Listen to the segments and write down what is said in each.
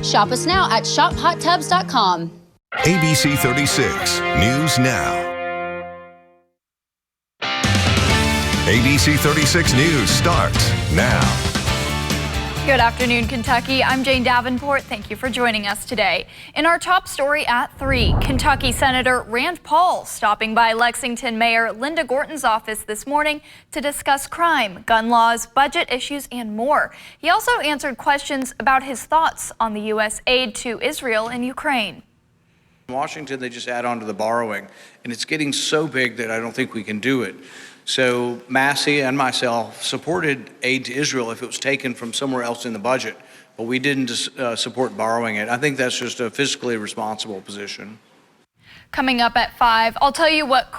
Shop us now at shophottubs.com. ABC 36 News Now. ABC 36 News starts now. Good afternoon, Kentucky. I'm Jane Davenport. Thank you for joining us today. In our top story at 3, Kentucky Senator Rand Paul stopping by Lexington Mayor Linda Gorton's office this morning to discuss crime, gun laws, budget issues, and more. He also answered questions about his thoughts on the U.S. aid to Israel and Ukraine. In Washington, they just add on to the borrowing, and it's getting so big that I don't think we can do it. So Massey and myself supported aid to Israel if it was taken from somewhere else in the budget, but we didn't support borrowing it. I think that's just a fiscally responsible position. Coming up at 5, I'll tell you what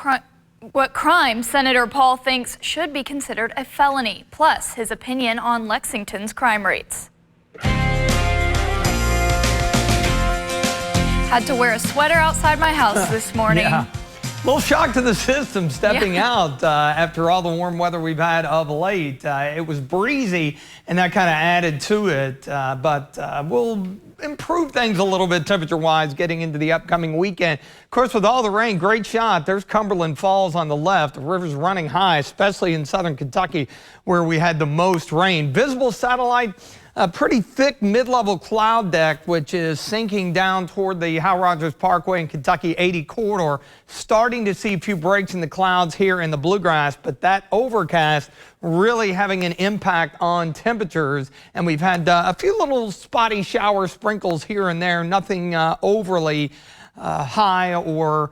crime Senator Paul thinks should be considered a felony, plus his opinion on Lexington's crime rates. Had to wear a sweater outside my house this morning. Yeah. A little shock to the system stepping out after all the warm weather we've had of late. It was breezy, and that kind of added to it, but we'll improve things a little bit temperature-wise getting into the upcoming weekend. Of course, with all the rain, great shot. There's Cumberland Falls on the left. The river's running high, especially in southern Kentucky, where we had the most rain. Visible satellite. A pretty thick mid-level cloud deck, which is sinking down toward the Hal Rogers Parkway and Kentucky 80 corridor. Starting to see a few breaks in the clouds here in the bluegrass, but that overcast really having an impact on temperatures. And we've had a few little spotty shower sprinkles here and there, nothing overly high or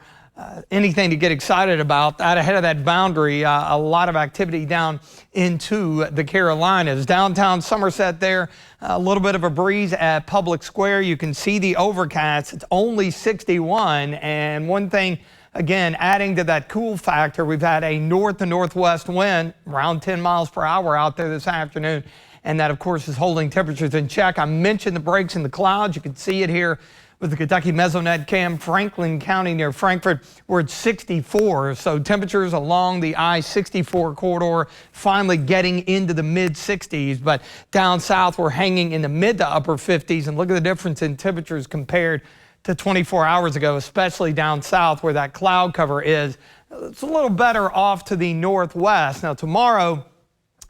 anything to get excited about. Out ahead of that boundary, a lot of activity down into the Carolinas. Downtown Somerset there, a little bit of a breeze at Public Square. You can see the overcast. It's only 61. And one thing, again, adding to that cool factor, we've had a north to northwest wind around 10 miles per hour out there this afternoon. And that, of course, is holding temperatures in check. I mentioned the breaks in the clouds. You can see it here with the Kentucky Mesonet cam, Franklin County near Frankfort, we're at 64. So temperatures along the I-64 corridor finally getting into the mid-60s. But down south, we're hanging in the mid to upper 50s. And look at the difference in temperatures compared to 24 hours ago, especially down south where that cloud cover is. It's a little better off to the northwest. Now, tomorrow,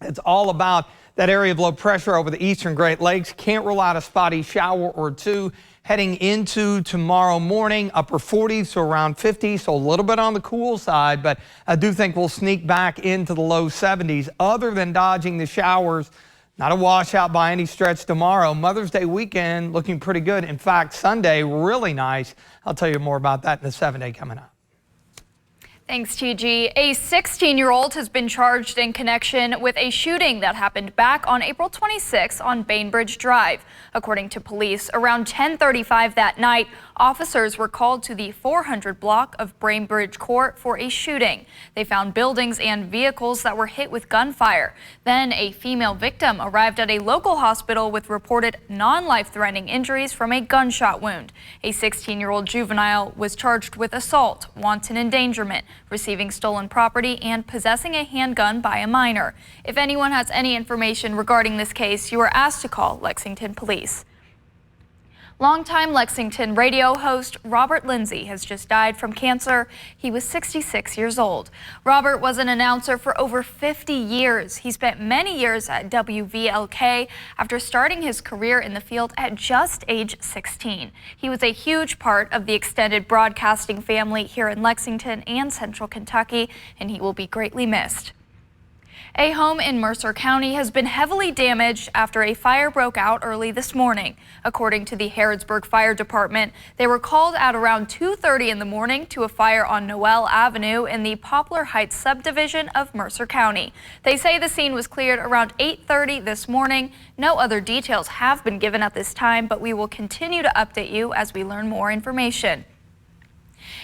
it's all about that area of low pressure over the eastern Great Lakes. Can't rule out a spotty shower or two. Heading into tomorrow morning, upper 40s to around 50, so a little bit on the cool side, but I do think we'll sneak back into the low 70s. Other than dodging the showers, not a washout by any stretch tomorrow. Mother's Day weekend looking pretty good. In fact, Sunday, really nice. I'll tell you more about that in the 7-day coming up. Thanks, TG. A 16-year-old has been charged in connection with a shooting that happened back on April 26 on Bainbridge Drive. According to police, around 10:35 that night, officers were called to the 400 block of Bainbridge Court for a shooting. They found buildings and vehicles that were hit with gunfire. Then a female victim arrived at a local hospital with reported non-life-threatening injuries from a gunshot wound. A 16-year-old juvenile was charged with assault, wanton endangerment, receiving stolen property, and possessing a handgun by a minor. If anyone has any information regarding this case, you are asked to call Lexington Police. Longtime Lexington radio host Robert Lindsay has just died from cancer. He was 66 years old. Robert was an announcer for over 50 years. He spent many years at WVLK after starting his career in the field at just age 16. He was a huge part of the extended broadcasting family here in Lexington and Central Kentucky, and he will be greatly missed. A home in Mercer County has been heavily damaged after a fire broke out early this morning. According to the Harrodsburg Fire Department, they were called at around 2:30 in the morning to a fire on Noel Avenue in the Poplar Heights subdivision of Mercer County. They say the scene was cleared around 8:30 this morning. No other details have been given at this time, but we will continue to update you as we learn more information.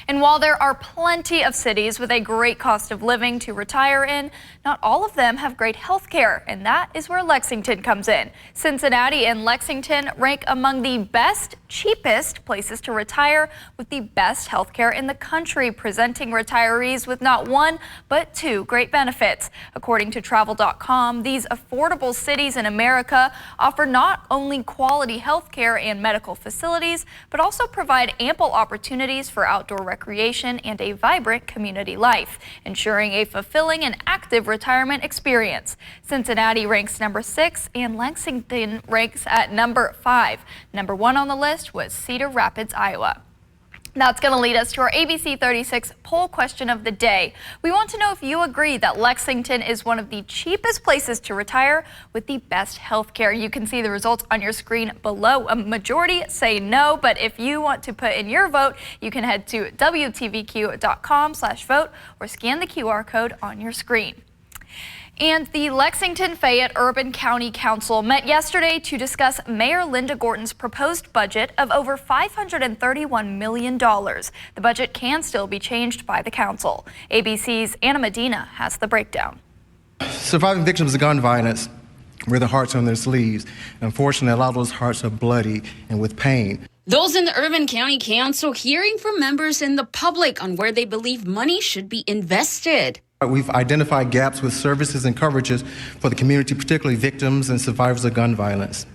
And while there are plenty of cities with a great cost of living to retire in, not all of them have great health care, and that is where Lexington comes in. Cincinnati and Lexington rank among the best, cheapest places to retire with the best health care in the country, presenting retirees with not one, but two great benefits. According to travel.com, these affordable cities in America offer not only quality health care and medical facilities, but also provide ample opportunities for outdoor recreation and a vibrant community life, ensuring a fulfilling and active retirement experience. Cincinnati ranks number 6 and Lexington ranks at number 5. Number 1 on the list was Cedar Rapids, Iowa. That's going to lead us to our ABC 36 poll question of the day. We want to know if you agree that Lexington is one of the cheapest places to retire with the best health care. You can see the results on your screen below. A majority say no, but if you want to put in your vote, you can head to WTVQ.com/vote or scan the QR code on your screen. And the Lexington Fayette Urban County Council met yesterday to discuss Mayor Linda Gorton's proposed budget of over $531 million. The budget can still be changed by the council. ABC's Anna Medina has the breakdown. Surviving victims of gun violence wear their hearts on their sleeves. Unfortunately, a lot of those hearts are bloody and with pain. Those in the Urban County Council hearing from members and the public on where they believe money should be invested. We've identified gaps with services and coverages for the community, particularly victims and survivors of gun violence.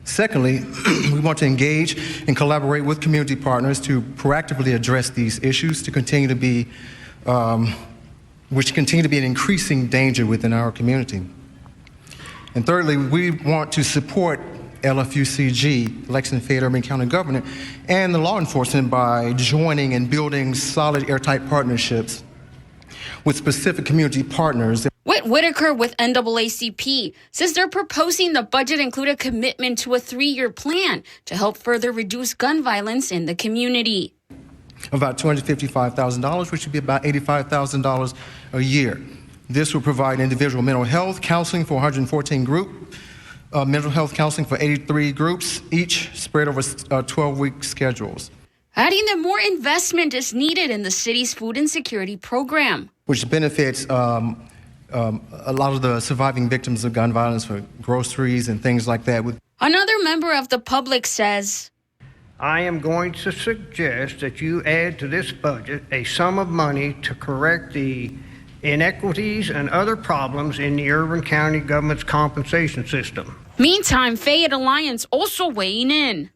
Secondly, we want to engage and collaborate with community partners to proactively address these issues which continue to be an increasing danger within our community. And thirdly, we want to support LFUCG, Lexington Fayette Urban County Government, and the law enforcement by joining and building solid, airtight partnerships with specific community partners. Whit Whitaker with NAACP says they're proposing the budget include a commitment to a 3-year plan to help further reduce gun violence in the community. About $255,000, which would be about $85,000 a year. This will provide individual mental health counseling for 114 groups, mental health counseling for 83 groups, each spread over 12-week schedules. Adding that more investment is needed in the city's food insecurity program, which benefits a lot of the surviving victims of gun violence for groceries and things like that. Another member of the public says, I am going to suggest that you add to this budget a sum of money to correct the inequities and other problems in the Urban County government's compensation system. Meantime, Fayette Alliance also weighing in.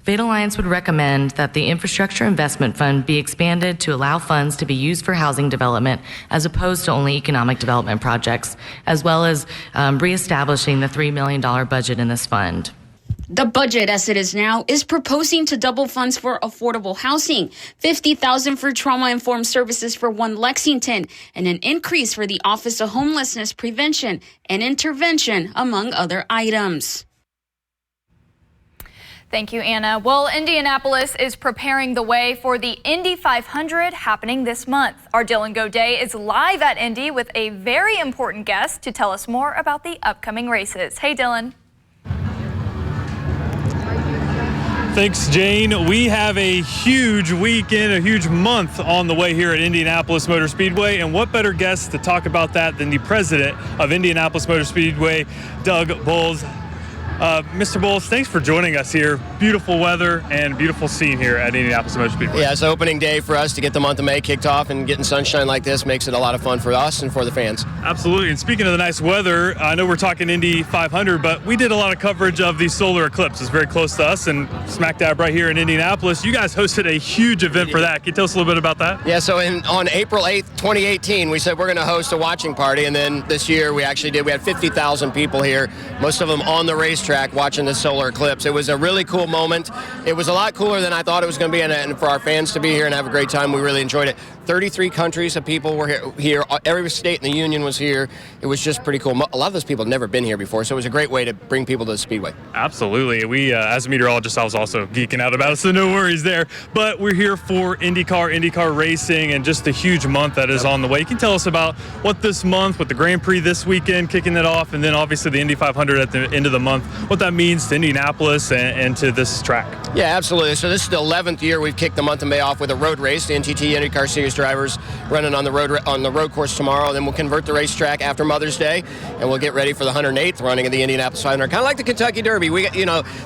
Fayette Alliance would recommend that the Infrastructure Investment Fund be expanded to allow funds to be used for housing development as opposed to only economic development projects, as well as reestablishing the $3 million budget in this fund. The budget, as it is now, is proposing to double funds for affordable housing, $50,000 for trauma-informed services for One Lexington, and an increase for the Office of Homelessness Prevention and Intervention, among other items. Thank you, Anna. Well, Indianapolis is preparing the way for the Indy 500 happening this month. Our Dylan Goday is live at Indy with a very important guest to tell us more about the upcoming races. Hey, Dylan. Thanks, Jane. We have a huge weekend, a huge month on the way here at Indianapolis Motor Speedway. And what better guest to talk about that than the president of Indianapolis Motor Speedway, Doug Bowles. Mr. Bowles, thanks for joining us here. Beautiful weather and beautiful scene here at Indianapolis Motor Speedway. Yeah, it's opening day for us to get the month of May kicked off, and getting sunshine like this makes it a lot of fun for us and for the fans. Absolutely. And speaking of the nice weather, I know we're talking Indy 500, but we did a lot of coverage of the solar eclipse. It's very close to us and smack dab right here in Indianapolis. You guys hosted a huge event for that. Can you tell us a little bit about that? Yeah, so on April 8th, 2018, we said we're going to host a watching party, and then this year we actually did. We had 50,000 people here, most of them on the racetrack watching the solar eclipse. It was a really cool moment. It was a lot cooler than I thought it was going to be, and for our fans to be here and have a great time, we really enjoyed it. 33 countries of people were here. Every state in the union was here. It was just pretty cool. A lot of those people had never been here before, so it was a great way to bring people to the Speedway. Absolutely. We, as a meteorologist, I was also geeking out about it, so no worries there. But we're here for IndyCar racing, and just a huge month that is on the way. You can tell us about what this month, with the Grand Prix this weekend, kicking it off, and then obviously the Indy 500 at the end of the month, what that means to Indianapolis and to this track. Yeah, absolutely. So this is the 11th year we've kicked the month of May off with a road race. The NTT IndyCar Series drivers running on the road course tomorrow. Then we'll convert the racetrack after Mother's Day, and we'll get ready for the 108th running of the Indianapolis 500. Kind of like the Kentucky Derby. We,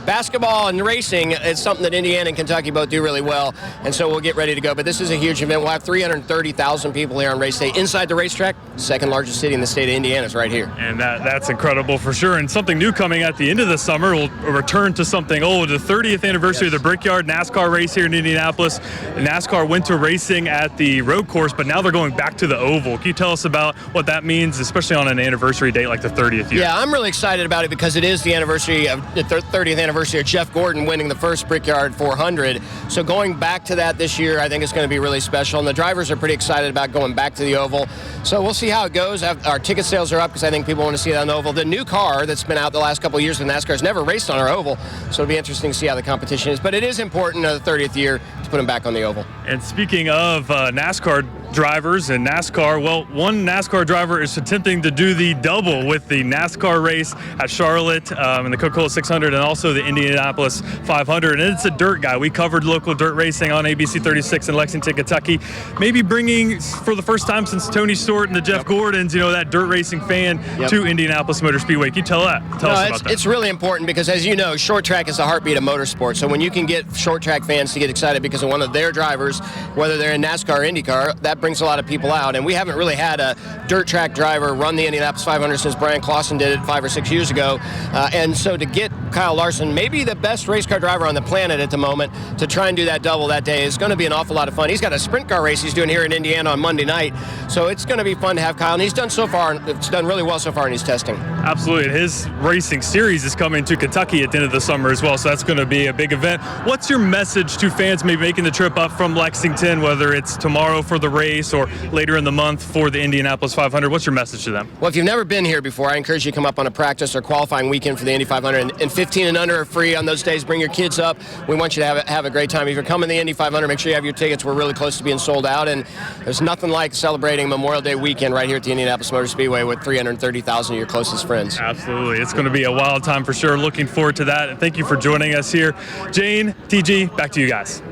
basketball and racing is something that Indiana and Kentucky both do really well, and so we'll get ready to go. But this is a huge event. We'll have 330,000 people here on race day inside the racetrack. Second largest city in the state of Indiana is right here. And that's incredible for sure. And something new coming at the end of the summer. We'll return to something old. The 30th anniversary of the Brickyard NASCAR race here in Indianapolis. NASCAR went to racing at the road course, but now they're going back to the oval. Can you tell us about what that means, especially on an anniversary date like the 30th year? Yeah, I'm really excited about it because it is the anniversary of the 30th anniversary of Jeff Gordon winning the first Brickyard 400. So going back to that this year, I think it's going to be really special. And the drivers are pretty excited about going back to the oval. So we'll see how it goes. Our ticket sales are up because I think people want to see that on the oval. The new car that's been out the last couple of years with NASCAR has never raced on our oval, so it'll be interesting to see how the competition is. But it is important the 30th year to put them back on the oval. And speaking of NASCAR drivers and NASCAR, well, one NASCAR driver is attempting to do the double with the NASCAR race at Charlotte and the Coca-Cola 600 and also the Indianapolis 500. And it's a dirt guy. We covered local dirt racing on ABC 36 in Lexington, Kentucky. Maybe bringing, for the first time since Tony Stewart and the Jeff Gordons, that dirt racing fan to Indianapolis Motor Speedway. Can you tell us about that? It's really important because, as you know, short track is the heartbeat of motorsport. So when you can get short track fans to get excited because of one of their drivers, whether they're in NASCAR or IndyCar, that brings a lot of people out. And we haven't really had a dirt track driver run the Indianapolis 500 since Brian Clausen did it 5 or 6 years ago. And so to get Kyle Larson, maybe the best race car driver on the planet at the moment, to try and do that double that day is going to be an awful lot of fun. He's got a sprint car race he's doing here in Indiana on Monday night. So it's going to be fun to have Kyle. And he's done really well so far in his testing. Absolutely. His racing series is coming to Kentucky at the end of the summer as well. So that's going to be a big event. What's your message to fans maybe making the trip up from Lexington, whether it's tomorrow for the race or later in the month for the Indianapolis 500? What's your message to them? Well, if you've never been here before, I encourage you to come up on a practice or qualifying weekend for the Indy 500. And 15 and under are free on those days. Bring your kids up. We want you to have a great time. If you're coming to the Indy 500, make sure you have your tickets. We're really close to being sold out. And there's nothing like celebrating Memorial Day weekend right here at the Indianapolis Motor Speedway with 330,000 of your closest friends. Absolutely. It's going to be a wild time for sure. Looking forward to that. And thank you for joining us here. Jane, TG, back to you guys.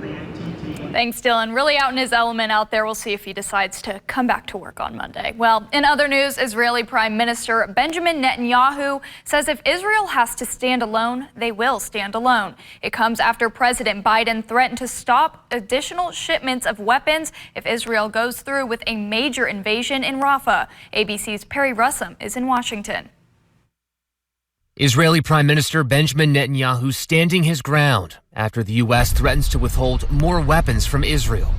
Thanks, Dylan. Really out in his element out there. We'll see if he decides to come back to work on Monday. Well, in other news, Israeli Prime Minister Benjamin Netanyahu says if Israel has to stand alone, they will stand alone. It comes after President Biden threatened to stop additional shipments of weapons if Israel goes through with a major invasion in Rafah. ABC's Perry Russum is in Washington. Israeli Prime Minister Benjamin Netanyahu standing his ground after the U.S. threatens to withhold more weapons from Israel.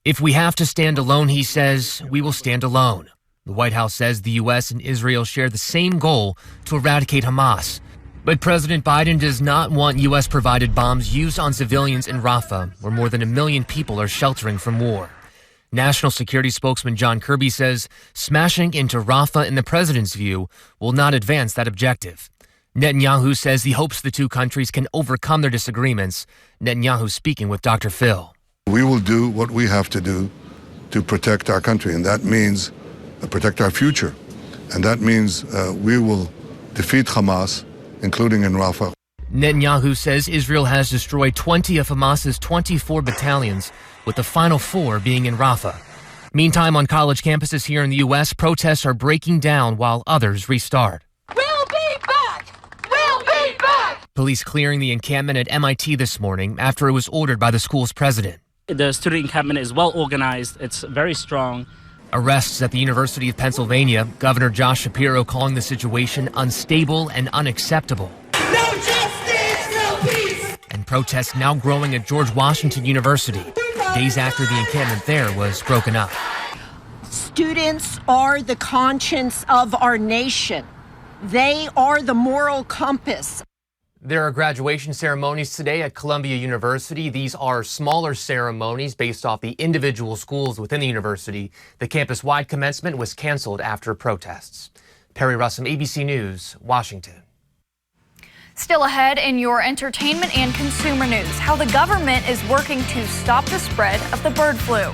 If we have to stand alone, he says, we will stand alone. The White House says the U.S. and Israel share the same goal to eradicate Hamas. But President Biden does not want U.S.-provided bombs used on civilians in Rafah, where more than 1 million people are sheltering from war. National Security spokesman John Kirby says smashing into Rafah, in the president's view, will not advance that objective. Netanyahu says he hopes the two countries can overcome their disagreements. Netanyahu speaking with Dr. Phil. We will do what we have to do to protect our country, and that means protect our future. And that means we will defeat Hamas, including in Rafah. Netanyahu says Israel has destroyed 20 of Hamas's 24 battalions, with the final 4 being in Rafah. Meantime, on college campuses here in the U.S., protests are breaking down while others restart. We'll be back! We'll be back! Police clearing the encampment at MIT this morning after it was ordered by the school's president. The student encampment is well organized. It's very strong. Arrests at the University of Pennsylvania, Governor Josh Shapiro calling the situation unstable and unacceptable. No justice, no peace! And protests now growing at George Washington University, days after the encampment there was broken up. Students are the conscience of our nation. They are the moral compass. There are graduation ceremonies today at Columbia University. These are smaller ceremonies based off the individual schools within the university. The campus-wide commencement was canceled after protests. Perry Russum, ABC News, Washington. Still ahead in your entertainment and consumer news, how the government is working to stop the spread of the bird flu.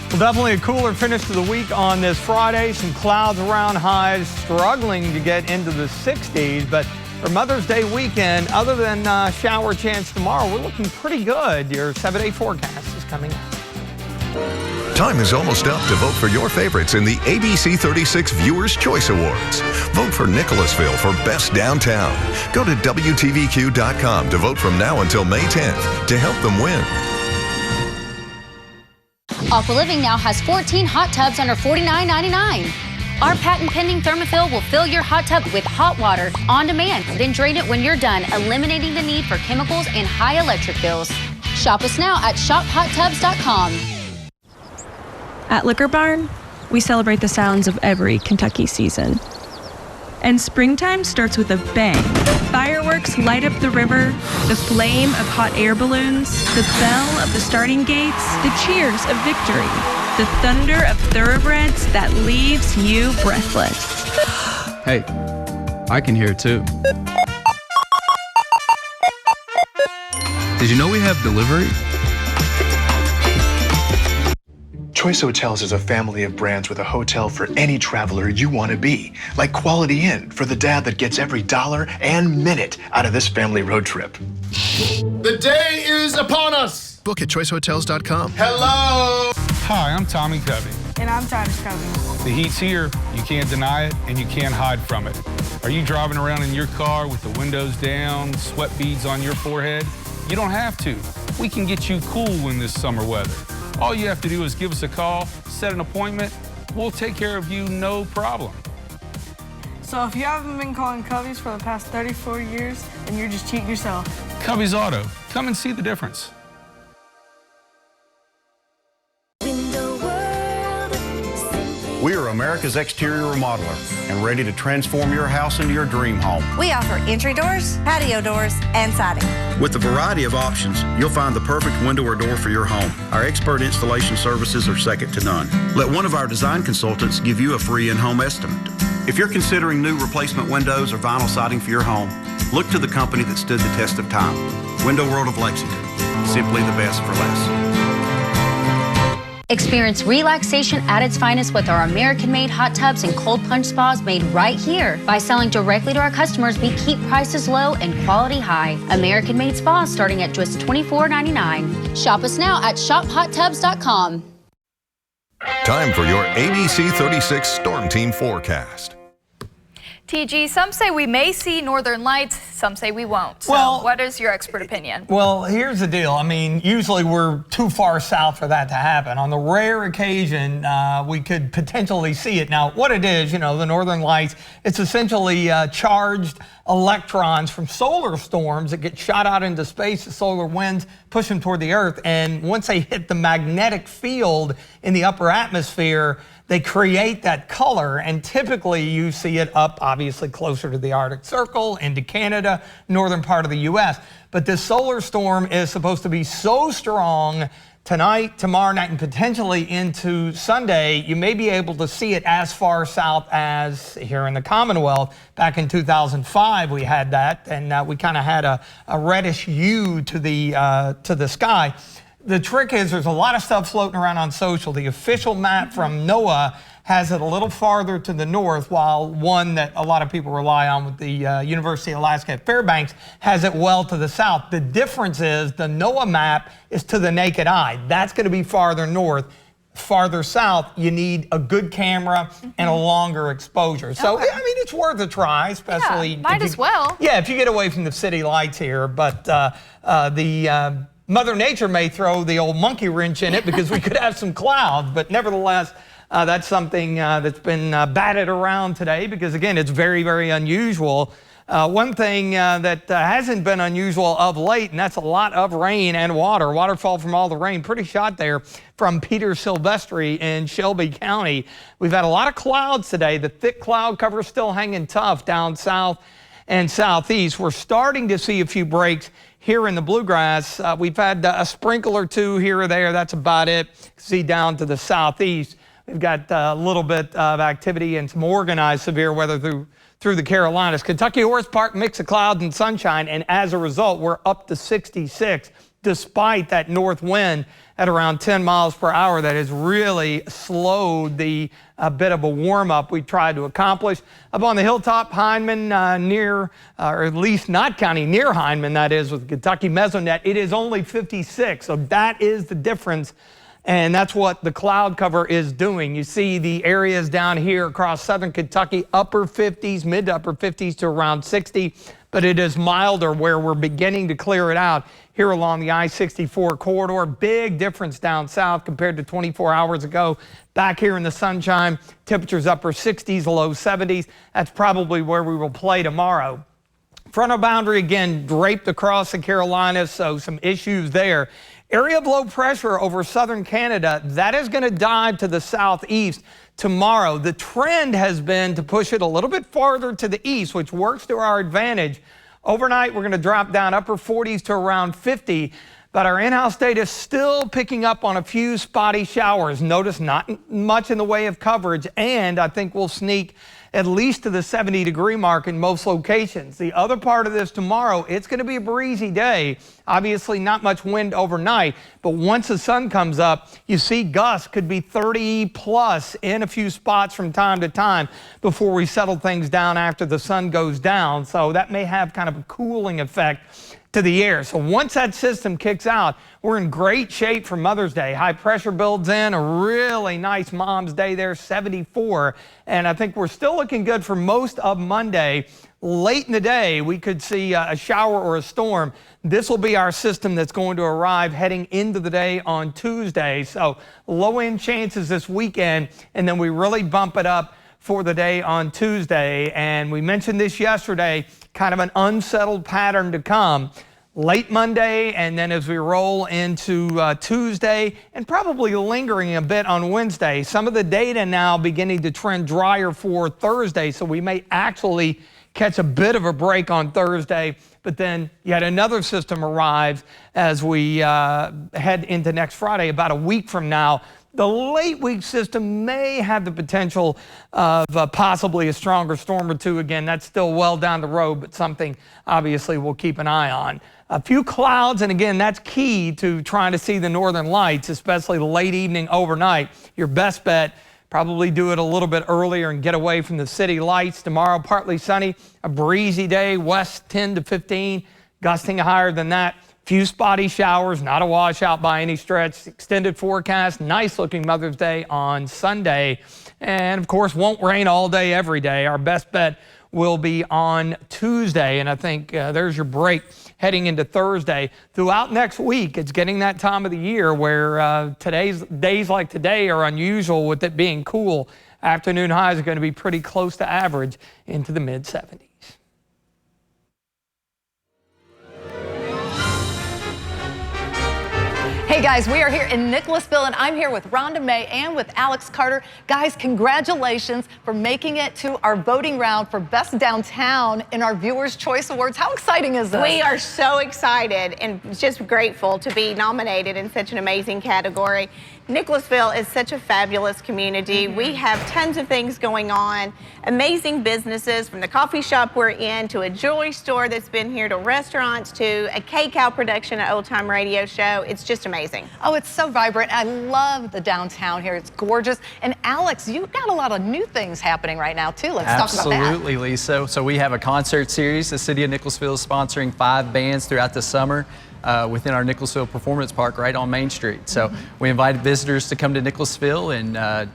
Well, definitely a cooler finish to the week on this Friday. Some clouds around, highs struggling to get into the 60s, but for Mother's Day weekend, other than shower chance tomorrow, we're looking pretty good. Your 7-day forecast is coming up. Time is almost up to vote for your favorites in the ABC 36 Viewers' Choice Awards. Vote for Nicholasville for Best Downtown. Go to WTVQ.com to vote from now until May 10th to help them win. Aqua Living now has 14 hot tubs under $49.99. Our patent-pending Thermofill will fill your hot tub with hot water on demand, then drain it when you're done, eliminating the need for chemicals and high electric bills. Shop us now at shophottubs.com. At Liquor Barn, we celebrate the sounds of every Kentucky season. And springtime starts with a bang. Fireworks light up the river, the flame of hot air balloons, the bell of the starting gates, the cheers of victory, the thunder of thoroughbreds that leaves you breathless. Hey, I can hear it too. Did you know we have delivery? Choice Hotels is a family of brands with a hotel for any traveler you want to be. Like Quality Inn for the dad that gets every dollar and minute out of this family road trip. The day is upon us. Book at choicehotels.com. Hello. Hi, I'm Tommy Covey. And I'm Titus Covey. The heat's here, you can't deny it, and you can't hide from it. Are you driving around in your car with the windows down, sweat beads on your forehead? You don't have to. We can get you cool in this summer weather. All you have to do is give us a call, set an appointment. We'll take care of you, no problem. So if you haven't been calling Covey's for the past 34 years, then you're just cheating yourself. Covey's Auto. Come and see the difference. We are America's exterior remodeler and ready to transform your house into your dream home. We offer entry doors, patio doors, and siding. With a variety of options, you'll find the perfect window or door for your home. Our expert installation services are second to none. Let one of our design consultants give you a free in-home estimate. If you're considering new replacement windows or vinyl siding for your home, look to the company that stood the test of time. Window World of Lexington. Simply the best for less. Experience relaxation at its finest with our American-made hot tubs and cold plunge spas made right here. By selling directly to our customers, we keep prices low and quality high. American-made spas starting at just $24.99. Shop us now at shophottubs.com. Time for your ABC 36 Storm Team forecast. TG, some say we may see northern lights, some say we won't. So what is your expert opinion? Well, here's the deal. I mean, usually we're too far south for that to happen. On the rare occasion, we could potentially see it. Now, what it is, you know, the northern lights, it's essentially charged electrons from solar storms that get shot out into space, the solar winds push them toward the Earth, and once they hit the magnetic field in the upper atmosphere, they create that color, and typically you see it up obviously closer to the Arctic Circle, into Canada, northern part of the U.S. But this solar storm is supposed to be so strong tonight, tomorrow night, and potentially into Sunday, you may be able to see it as far south as here in the Commonwealth. Back in 2005, we had that, and we kind of had a reddish hue to the sky. The trick is there's a lot of stuff floating around on social. The official map from NOAA has it a little farther to the north, while one that a lot of people rely on with the University of Alaska at Fairbanks has it well to the south. The difference is the NOAA map is to the naked eye. That's going to be farther north. Farther south, you need a good camera and a longer exposure. So, I mean, it's worth a try, especially might as well. Yeah, if you get away from the city lights here. But Mother Nature may throw the old monkey wrench in it because we could have some clouds, but nevertheless, that's something that's been batted around today because, again, it's very, very unusual. One thing that hasn't been unusual of late, and that's a lot of rain and water. Waterfall from all the rain. Pretty shot there from Peter Silvestri in Shelby County. We've had a lot of clouds today. The thick cloud cover is still hanging tough down south and southeast. We're starting to see a few breaks here in the bluegrass. We've had a sprinkle or two here or there. That's about it. See down to the southeast. We've got a little bit of activity and some organized severe weather through the Carolinas. Kentucky Horse Park, mix of clouds and sunshine, and as a result, we're up to 66 despite that north wind at around 10 miles per hour that has really slowed the bit of a warm-up we tried to accomplish. Up on the hilltop, Hindman near, or at least not counting near Hindman, that is, with Kentucky Mesonet, it is only 56, so that is the difference. And that's what the cloud cover is doing. You see the areas down here across southern Kentucky, upper 50s, mid to upper 50s to around 60, but it is milder where we're beginning to clear it out here along the I-64 corridor. Big difference down south compared to 24 hours ago. Back here in the sunshine, temperatures upper 60s, low 70s. That's probably where we will play tomorrow. Frontal boundary again draped across the Carolinas, so some issues there. Area of low pressure over southern Canada, that is going to dive to the southeast tomorrow. The trend has been to push it a little bit farther to the east, which works to our advantage. Overnight, we're going to drop down upper 40s to around 50, but our in-house data is still picking up on a few spotty showers. Notice not much in the way of coverage, and I think we'll sneak at least to the 70-degree mark in most locations. The other part of this tomorrow, it's going to be a breezy day. Obviously not much wind overnight, but once the sun comes up, you see gusts could be 30 plus in a few spots from time to time before we settle things down after the sun goes down. So that may have kind of a cooling effect to the air. So once that system kicks out, we're in great shape for Mother's Day. High pressure builds in, a really nice Mom's Day there, 74. And I think we're still looking good for most of Monday. Late in the day, we could see a shower or a storm. This will be our system that's going to arrive heading into the day on Tuesday. So low end chances this weekend, and then we really bump it up for the day on Tuesday. And we mentioned this yesterday, kind of an unsettled pattern to come. Late Monday, and then as we roll into Tuesday, and probably lingering a bit on Wednesday. Some of the data now beginning to trend drier for Thursday, so we may actually catch a bit of a break on Thursday, but then yet another system arrives as we head into next Friday, about a week from now. The late week system may have the potential of possibly a stronger storm or two. Again, that's still well down the road, but something obviously we'll keep an eye on. A few clouds, and again, that's key to trying to see the northern lights, especially late evening, overnight. Your best bet, probably do it a little bit earlier and get away from the city lights. Tomorrow, partly sunny, a breezy day, west 10 to 15, gusting higher than that. Few spotty showers, not a washout by any stretch. Extended forecast, nice looking Mother's Day on Sunday. And of course, won't rain all day, every day. Our best bet will be on Tuesday. And I think there's your break heading into Thursday. Throughout next week, it's getting that time of the year where days like today are unusual with it being cool. Afternoon highs are going to be pretty close to average into the mid 70s. Hey guys, we are here in Nicholasville, and I'm here with Rhonda May and with Alex Carter. Guys, congratulations for making it to our voting round for Best Downtown in our Viewers' Choice Awards. How exciting is this? We are so excited and just grateful to be nominated in such an amazing category. Nicholasville is such a fabulous community. We have tons of things going on, amazing businesses, from the coffee shop we're in to a jewelry store that's been here to restaurants to a K-Cow production, an old-time radio show. It's just amazing. Oh, it's so vibrant. I love the downtown here. It's gorgeous. And Alex, you've got a lot of new things happening right now too. Let's talk about that. Absolutely, Lisa. So we have a concert series. The City of Nicholasville is sponsoring 5 bands throughout the summer. Within our Nicholasville Performance Park right on Main Street. So we invited visitors to come to Nicholasville and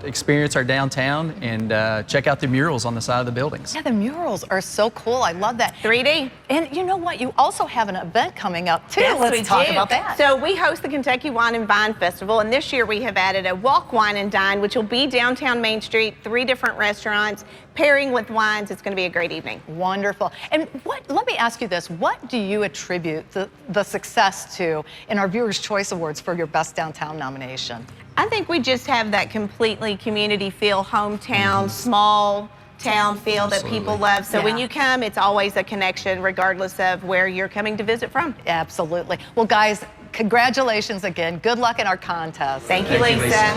experience our downtown and check out the murals on the side of the buildings. Yeah, the murals are so cool. I love that. 3D. And you know what? You also have an event coming up too. Yes, Let's talk about that. So we host the Kentucky Wine and Vine Festival, and this year we have added a walk, wine, and dine, which will be downtown Main Street, 3 different restaurants, pairing with wines. It's going to be a great evening. Wonderful. And let me ask you this. What do you attribute the success to in our Viewers' Choice Awards for your Best Downtown nomination? I think we just have that completely community feel, hometown, small town feel that people love. So when you come, it's always a connection regardless of where you're coming to visit from. Absolutely. Well, guys, congratulations again. Good luck in our contest. Thank you, Lisa.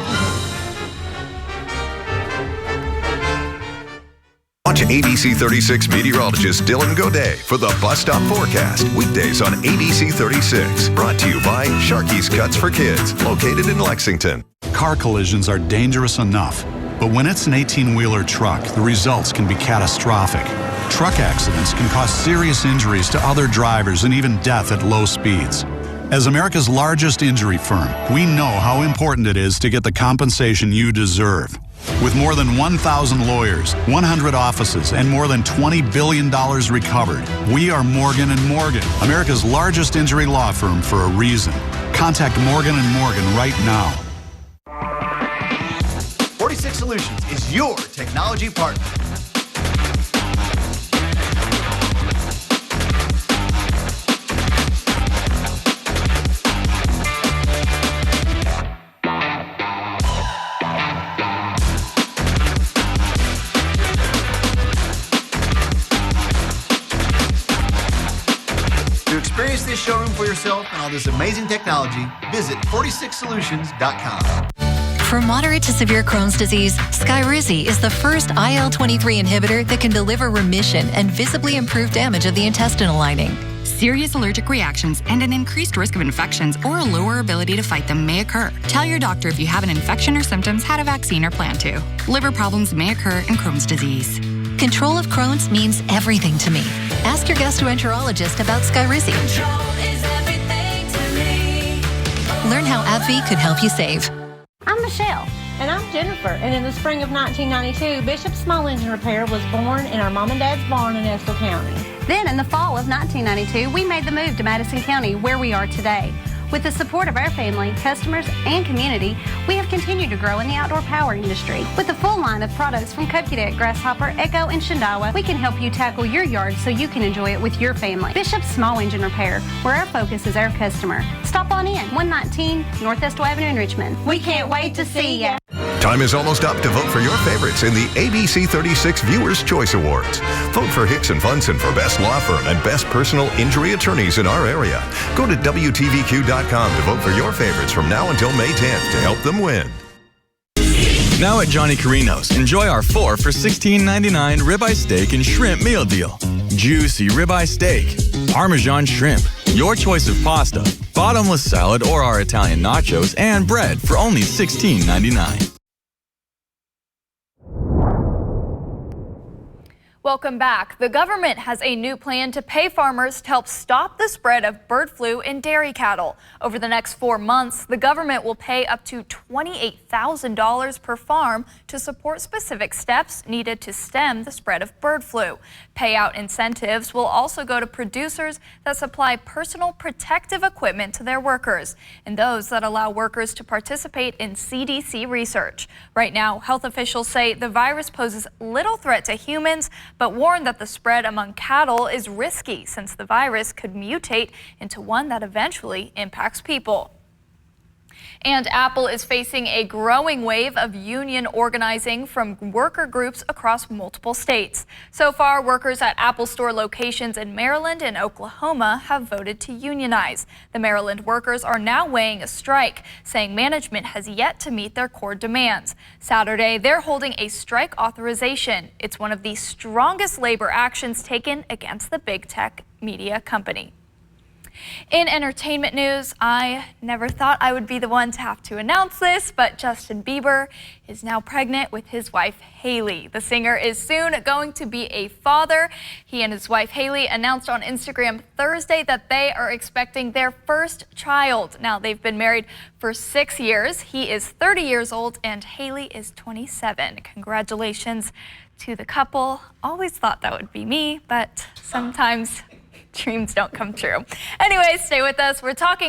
Watch ABC 36 meteorologist Dylan Godet for the Bus Stop Forecast, weekdays on ABC 36. Brought to you by Sharky's Cuts for Kids, located in Lexington. Car collisions are dangerous enough, but when it's an 18-wheeler truck, the results can be catastrophic. Truck accidents can cause serious injuries to other drivers and even death at low speeds. As America's largest injury firm, we know how important it is to get the compensation you deserve. With more than 1,000 lawyers, 100 offices, and more than $20 billion recovered, we are Morgan & Morgan, America's largest injury law firm for a reason. Contact Morgan & Morgan right now. 46 Solutions is your technology partner. To experience this showroom for yourself and all this amazing technology, visit 46solutions.com. For moderate to severe Crohn's disease, Skyrizi is the first IL-23 inhibitor that can deliver remission and visibly improve damage of the intestinal lining. Serious allergic reactions and an increased risk of infections or a lower ability to fight them may occur. Tell your doctor if you have an infection or symptoms, had a vaccine, or plan to. Liver problems may occur in Crohn's disease. Control of Crohn's means everything to me. Ask your gastroenterologist about Skyrizi. Learn how AbbVie could help you save. I'm Michelle. And I'm Jennifer. And in the spring of 1992, Bishop's Small Engine Repair was born in our mom and dad's barn in Estill County. Then, in the fall of 1992, we made the move to Madison County, where we are today. With the support of our family, customers, and community, we have continued to grow in the outdoor power industry. With a full line of products from Cupcadet, Grasshopper, Echo, and Shindawa, we can help you tackle your yard so you can enjoy it with your family. Bishop's Small Engine Repair, where our focus is our customer. Stop on in, 119 North Estill Avenue in Richmond. We can't wait to see ya. Time is almost up to vote for your favorites in the ABC 36 Viewers' Choice Awards. Vote for Hicks & Funson for Best Law Firm and Best Personal Injury Attorneys in our area. Go to WTVQ.com to vote for your favorites from now until May 10th to help them win. Now at Johnny Carino's, enjoy our 4 for $16.99 ribeye steak and shrimp meal deal. Juicy ribeye steak, Parmesan shrimp, your choice of pasta, bottomless salad or our Italian nachos, and bread for only $16.99. Welcome back. The government has a new plan to pay farmers to help stop the spread of bird flu in dairy cattle. Over the next 4 months, the government will pay up to $28,000 per farm to support specific steps needed to stem the spread of bird flu. Payout incentives will also go to producers that supply personal protective equipment to their workers and those that allow workers to participate in CDC research. Right now, health officials say the virus poses little threat to humans, but warn that the spread among cattle is risky since the virus could mutate into one that eventually impacts people. And Apple is facing a growing wave of union organizing from worker groups across multiple states. So far, workers at Apple Store locations in Maryland and Oklahoma have voted to unionize. The Maryland workers are now weighing a strike, saying management has yet to meet their core demands. Saturday, they're holding a strike authorization. It's one of the strongest labor actions taken against the big tech media company. In entertainment news, I never thought I would be the one to have to announce this, but Justin Bieber is now pregnant with his wife, Hailey. The singer is soon going to be a father. He and his wife, Hailey, announced on Instagram Thursday that they are expecting their first child. Now, they've been married for 6 years. He is 30 years old and Hailey is 27. Congratulations to the couple. Always thought that would be me, but sometimes dreams don't come true. Anyways, stay with us. We're talking